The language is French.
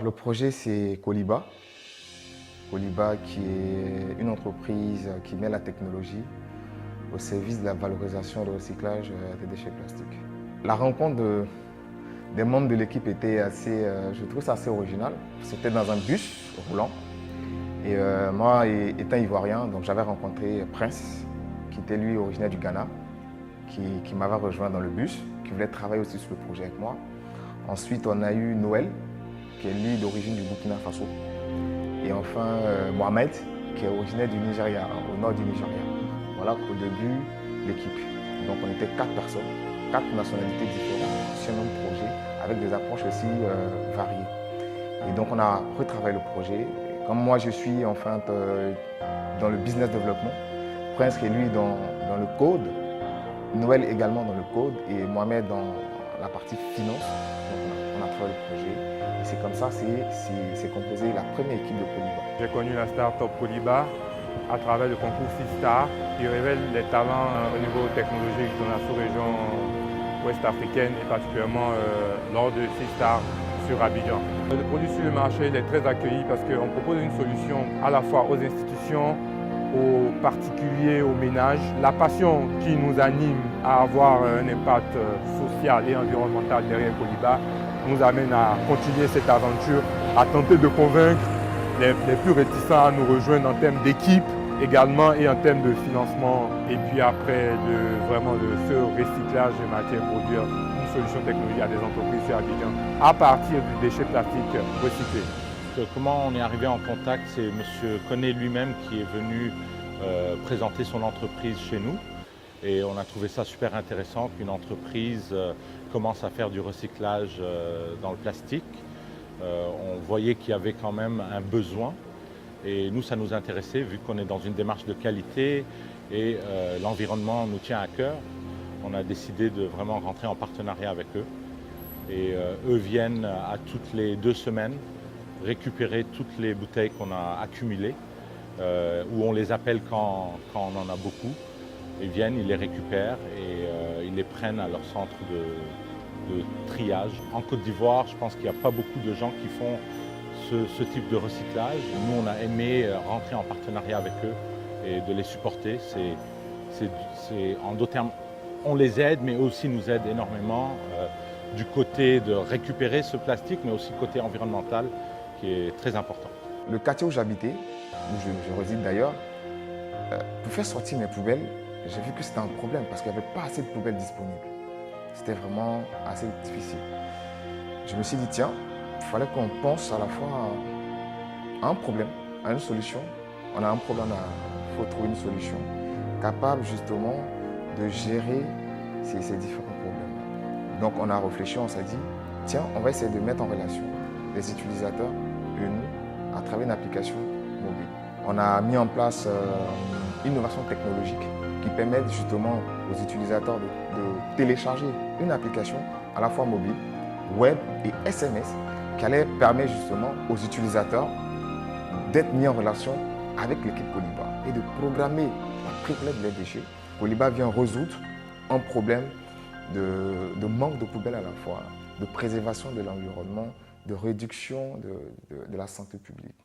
Le projet, c'est Coliba. Coliba qui est une entreprise qui met la technologie au service de la valorisation et du recyclage des déchets plastiques. La rencontre des membres de l'équipe était je trouve ça assez original. C'était dans un bus roulant. Et moi, étant ivoirien, donc j'avais rencontré Prince, qui était lui originaire du Ghana, qui m'avait rejoint dans le bus, qui voulait travailler aussi sur le projet avec moi. Ensuite, on a eu Noël, qui est lui d'origine du Burkina Faso. Et enfin, Mohamed, qui est originaire du Nigeria, au nord du Nigeria. Voilà au début l'équipe. Donc on était 4 personnes, 4 nationalités différentes sur un même projet, avec des approches aussi variées. Et donc on a retravaillé le projet. Et comme moi je suis enfin dans le business développement, Prince qui est lui dans le code, Noël également dans le code et Mohamed dans la partie finance. Donc on a travaillé le projet. Et c'est comme ça, c'est composé la première équipe de Coliba. J'ai connu la start-up Coliba à travers le concours Six Stars qui révèle les talents au niveau technologique dans la sous-région ouest africaine et particulièrement lors de Six Stars sur Abidjan. Le produit sur le marché il est très accueilli parce qu'on propose une solution à la fois aux institutions, aux particuliers, aux ménages. La passion qui nous anime à avoir un impact social et environnemental derrière Coliba nous amène à continuer cette aventure, à tenter de convaincre les plus réticents à nous rejoindre en termes d'équipe également et en termes de financement. Et puis après, vraiment de ce recyclage de matières, produire une solution technologique à des entreprises sur Abidjan à partir du déchet plastique recyclé. Comment on est arrivé en contact, c'est M. Koné lui-même qui est venu présenter son entreprise chez nous. Et on a trouvé ça super intéressant qu'une entreprise commence à faire du recyclage dans le plastique. On voyait qu'il y avait quand même un besoin et nous ça nous intéressait vu qu'on est dans une démarche de qualité et l'environnement nous tient à cœur. On a décidé de vraiment rentrer en partenariat avec eux et eux viennent à toutes les 2 semaines récupérer toutes les bouteilles qu'on a accumulées ou on les appelle quand on en a beaucoup. Ils viennent, ils les récupèrent et ils les prennent à leur centre de triage. En Côte d'Ivoire, je pense qu'il n'y a pas beaucoup de gens qui font ce type de recyclage. Nous, on a aimé rentrer en partenariat avec eux et de les supporter. En d'autres termes, on les aide, mais eux aussi nous aident énormément du côté de récupérer ce plastique, mais aussi côté environnemental qui est très important. Le quartier où j'habitais, où je réside d'ailleurs, pour faire sortir mes poubelles, j'ai vu que c'était un problème parce qu'il n'y avait pas assez de poubelles disponibles. C'était vraiment assez difficile. Je me suis dit, tiens, il fallait qu'on pense à la fois à un problème, à une solution. On a un problème, il faut trouver une solution capable justement de gérer ces différents problèmes. Donc on a réfléchi, on s'est dit, tiens, on va essayer de mettre en relation les utilisateurs et nous à travers une application mobile. On a mis en place une innovation technologique qui permet justement aux utilisateurs de télécharger une application à la fois mobile, web et SMS qui allait permettre justement aux utilisateurs d'être mis en relation avec l'équipe Coliba et de programmer la collecte des déchets. Coliba vient résoudre un problème de manque de poubelles à la fois, de préservation de l'environnement, de réduction de la santé publique.